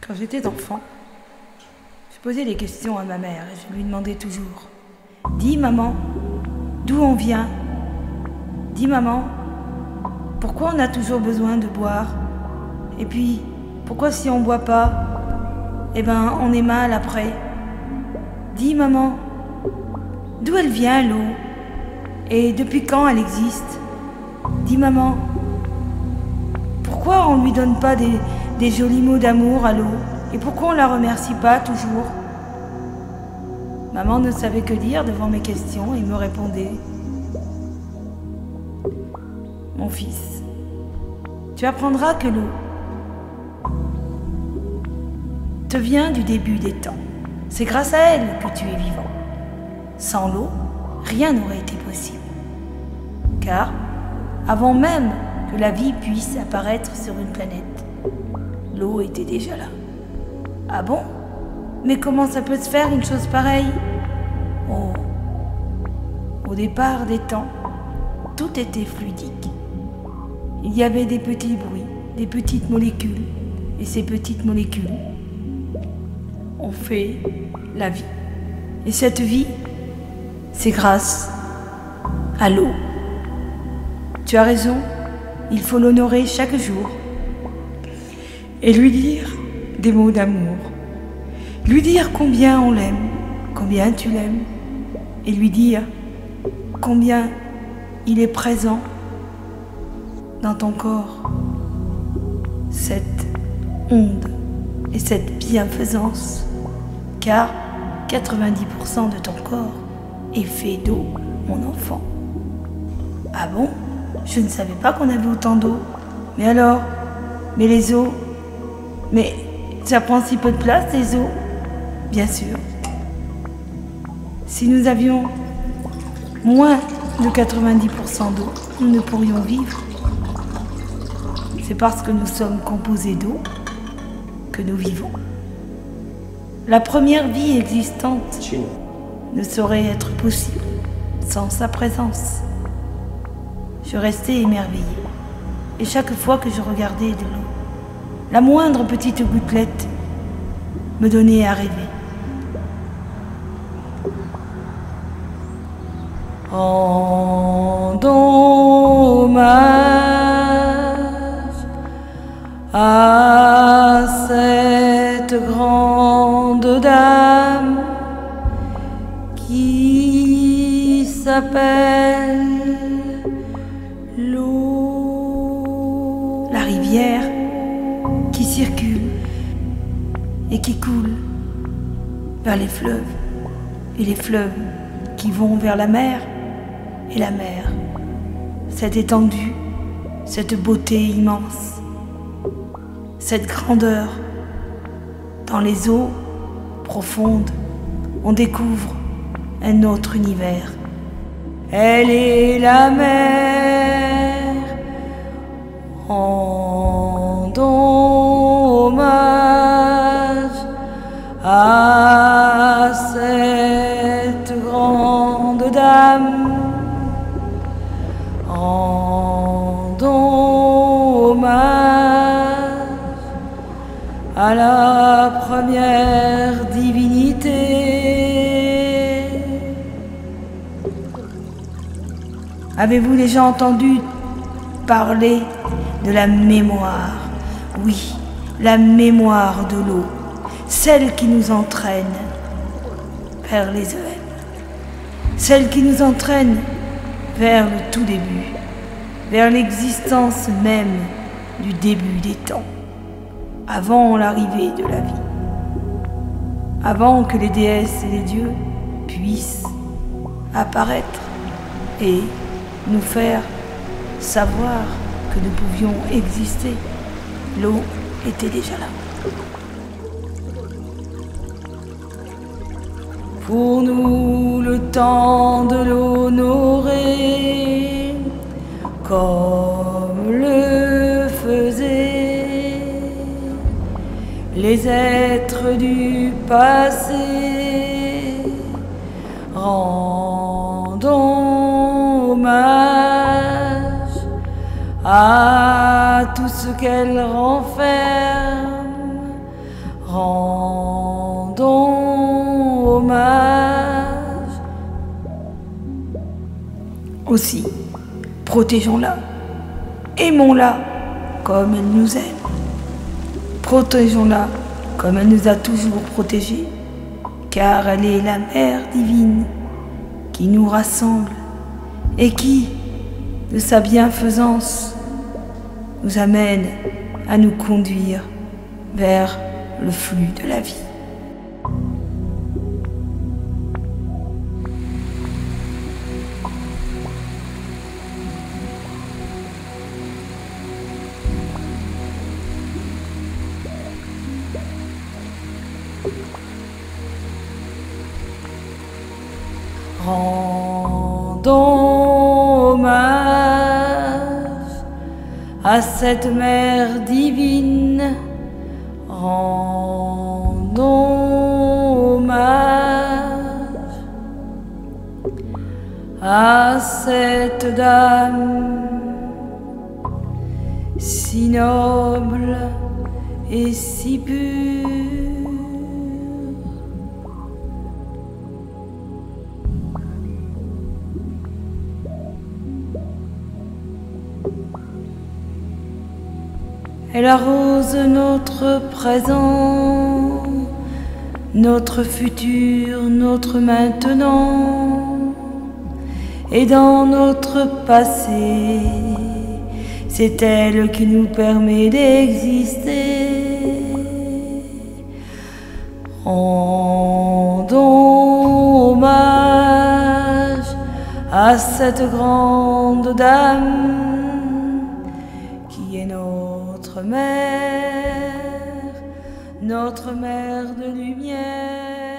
Quand j'étais enfant, je posais des questions à ma mère et je lui demandais toujours « Dis maman, d'où on vient? Dis maman, pourquoi on a toujours besoin de boire? Et puis, pourquoi si on boit pas, eh ben on est mal après? Dis maman, d'où elle vient l'eau? Et depuis quand elle existe? Dis maman, pourquoi on lui donne pas des jolis mots d'amour à l'eau? Et pourquoi on la remercie pas toujours? » Maman ne savait que dire devant mes questions et me répondait « Mon fils, tu apprendras que l'eau te vient du début des temps. C'est grâce à elle que tu es vivant. Sans l'eau, rien n'aurait été possible. Car, avant même que la vie puisse apparaître sur une planète, l'eau était déjà là. Ah bon? Mais comment ça peut se faire une chose pareille? Oh, au départ des temps, tout était fluidique. Il y avait des petits bruits, des petites molécules, et ces petites molécules ont fait la vie. Et cette vie, c'est grâce à l'eau. Tu as raison, il faut l'honorer chaque jour et lui dire des mots d'amour. Lui dire combien on l'aime, combien tu l'aimes, et lui dire combien il est présent dans ton corps. Cette onde et cette bienfaisance, car 90% de ton corps est fait d'eau, mon enfant. Ah bon? Je ne savais pas qu'on avait autant d'eau. Mais alors? Mais les eaux? Mais ça prend si peu de place, les eaux? Bien sûr. Si nous avions moins de 90% d'eau, nous ne pourrions vivre. C'est parce que nous sommes composés d'eau que nous vivons. La première vie existante ne saurait être possible sans sa présence. Je restais émerveillée. Et chaque fois que je regardais de l'eau, la moindre petite gouttelette me donnait à rêver. Rendons hommage à cette grande dame qui s'appelle l'eau. La rivière qui circule et qui coule vers les fleuves, et les fleuves qui vont vers la mer, et la mer, cette étendue, cette beauté immense, cette grandeur. Dans les eaux profondes, on découvre un autre univers. Elle est la mer. Rendons hommage à cette grande dame. Rendons hommage à la première divinité. Avez-vous déjà entendu parler de la mémoire? Oui, la mémoire de l'eau, celle qui nous entraîne vers les EM, celle qui nous entraîne vers le tout début, vers l'existence même du début des temps, avant l'arrivée de la vie, avant que les déesses et les dieux puissent apparaître et nous faire savoir que nous pouvions exister. L'eau était déjà là. Pour nous, le temps de l'honorer, comme le faisaient les êtres du passé. Rendons hommage à tout ce qu'elle renferme. Rendons hommage. Aussi, protégeons-la, aimons-la comme elle nous aime. Protégeons-la comme elle nous a toujours protégés, car elle est la Mère divine qui nous rassemble et qui, de sa bienfaisance, nous amène à nous conduire vers le flux de la vie. Rendons hommage à cette Mère divine. Rendons hommage à cette Dame si noble et si pure. Elle arrose notre présent, notre futur, notre maintenant, et dans notre passé, c'est elle qui nous permet d'exister. Rendons hommage à cette grande Dame qui est notre mère de lumière.